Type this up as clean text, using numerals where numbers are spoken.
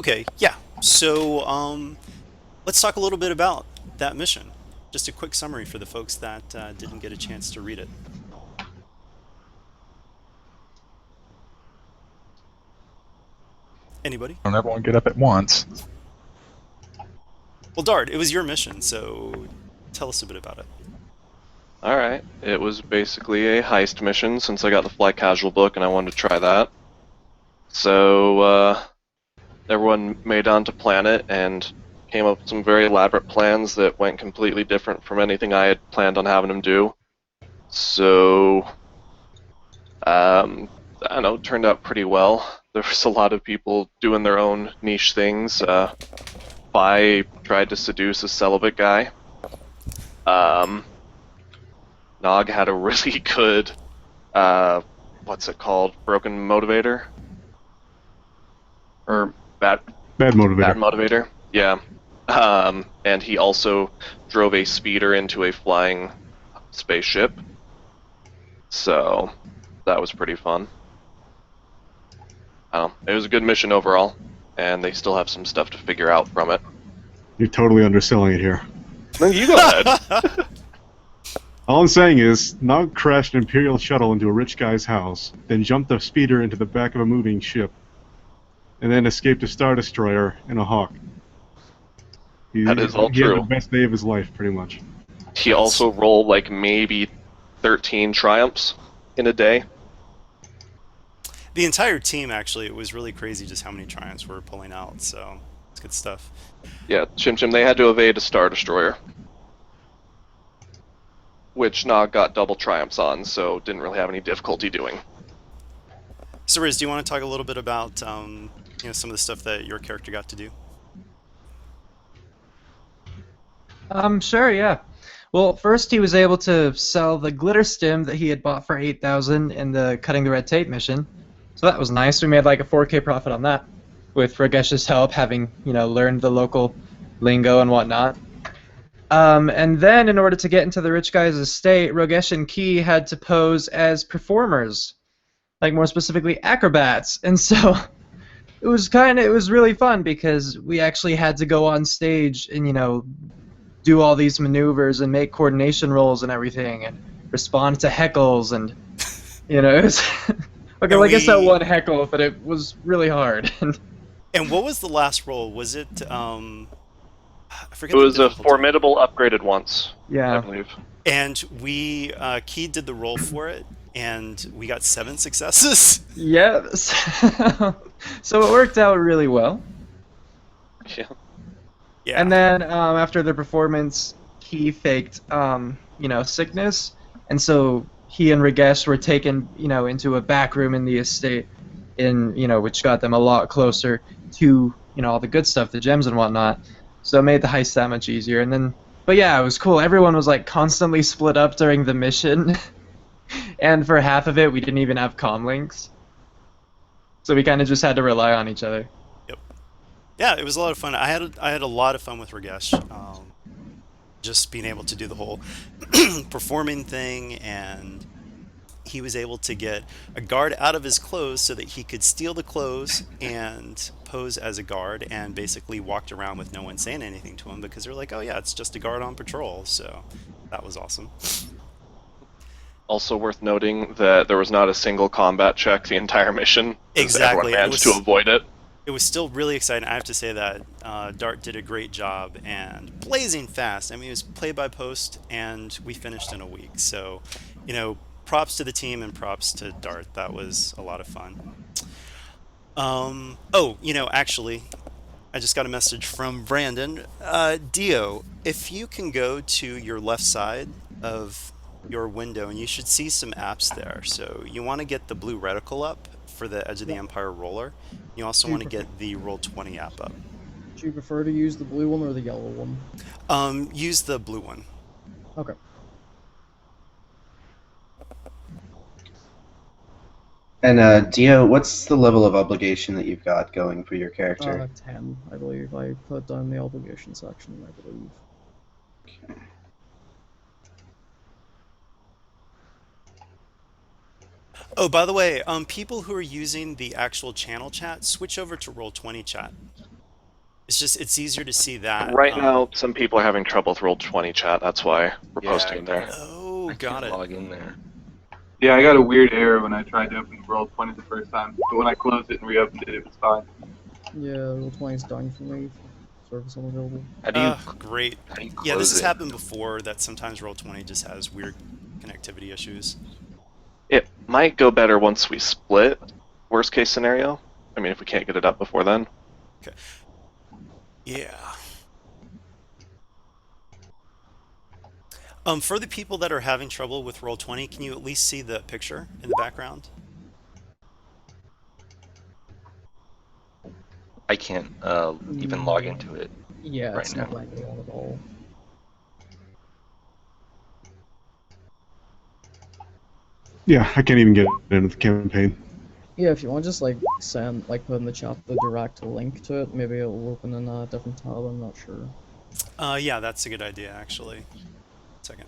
Okay, yeah. So let's talk a little bit about that mission. Just a quick summary for the folks that didn't get a chance to read it. Anybody? Don't everyone get up at once. Well, Dart, it was your mission, so tell us a bit about it. Alright, it was basically a heist mission since I got the Fly Casual book and I wanted to try that. So, everyone made onto planet and came up with some very elaborate plans that went completely different from anything I had planned on having them do. So, I don't know, it turned out pretty well. There was a lot of people doing their own niche things. Fi tried to seduce a celibate guy. Um, Nogg had a really good, what's it called? Broken motivator? Or bad, Bad bad motivator. motivator? Yeah. And he also drove a speeder into a flying spaceship. So, that was pretty fun. It was a good mission overall, and they still have some stuff to figure out from it. You're totally underselling it here. Then you go ahead. All I'm saying is, Nog crashed an Imperial shuttle into a rich guy's house, then jumped a speeder into the back of a moving ship, and then escaped a Star Destroyer and a Hawk. That is all he had the true. best day of his life, pretty much. He also rolled like maybe 13 triumphs in a day. The entire team, actually, it was really crazy just how many triumphs we're pulling out, so it's good stuff. Yeah, Chim Chim, they had to evade a Star Destroyer, which Nog got double triumphs on, so didn't really have any difficulty doing. So, Riz, do you want to talk a little bit about some of the stuff that your character got to do? Sure, yeah. Well, first he was able to sell the glitter stim that he had bought for 8,000 in the Cutting the Red Tape mission. So that was nice. We made like a 4K profit on that, with Rogesh's help, having, learned the local lingo and whatnot. And then, in order to get into the rich guy's estate, Rogesh and Key had to pose as performers, like more specifically acrobats. And so it was really fun because we actually had to go on stage and, do all these maneuvers and make coordination rolls and everything and respond to heckles and, it was... Okay, And well, I guess that we one heckle, but it was really hard. and what was the last roll? Was it I It forget the was a difficulty. formidable upgraded once, I Yeah. believe. And we Key did the roll for it, and we got 7 successes. Yes. So it worked out really well. Yeah. Yeah. And then after the performance, he faked, sickness, and so he and Ragesh were taken, into a back room in the estate, which got them a lot closer to, all the good stuff, the gems and whatnot. So it made the heist that much easier. And then, but yeah, it was cool. Everyone was like constantly split up during the mission, and for half of it, we didn't even have comm links. So we kind of just had to rely on each other. Yep. Yeah, it was a lot of fun. I had a lot of fun with Rogesh. Just being able to do the whole performing thing, and he was able to get a guard out of his clothes so that he could steal the clothes and pose as a guard, and basically walked around with no one saying anything to him because they're like, oh yeah, it's just a guard on patrol. So that was awesome. Also worth noting that there was not a single combat check the entire mission, because everyone Exactly. managed to avoid it. It was still really exciting. I have to say that Dart did a great job and blazing fast. I mean, it was play by post, and we finished in a week. So, props to the team and props to Dart. That was a lot of fun. Oh, actually, I just got a message from Brandon. Dio, if you can go to your left side of your window, and you should see some apps there. So you want to get the blue reticle up for the Edge of the Yeah. Empire roller. You also Do you want to prefer, get the Roll20 app up. do you prefer to use the blue one or the yellow one? Use the blue one. Okay. And Dio, what's the level of obligation that you've got going for your character? 10, I believe. I put down the obligation section, I believe. Oh, by the way, people who are using the actual channel chat, switch over to Roll20 chat. it's easier to see that. Right now, some people are having trouble with Roll20 chat. That's why we're Yeah, posting it there. Oh, I got can't it. log in there. Yeah, I got a weird error when I tried to open Roll20 the first time, but when I closed it and reopened it, it was fine. Yeah, Roll20 is down for me. Service unavailable. How do you Great. how do you Yeah, this close has it? happened before. That sometimes Roll20 just has weird connectivity issues. It might go better once we split. Worst case scenario. I mean, if we can't get it up before then. Okay. Yeah. For the people that are having trouble with Roll20, can you at least see the picture in the background? I can't even log into it. Yeah, Right it's not now. letting me on at all. Yeah, I can't even get into the campaign. Yeah, if you want, just like put in the chat the direct link to it. Maybe it'll open in a different tab. I'm not sure. Yeah, that's a good idea, actually. Second.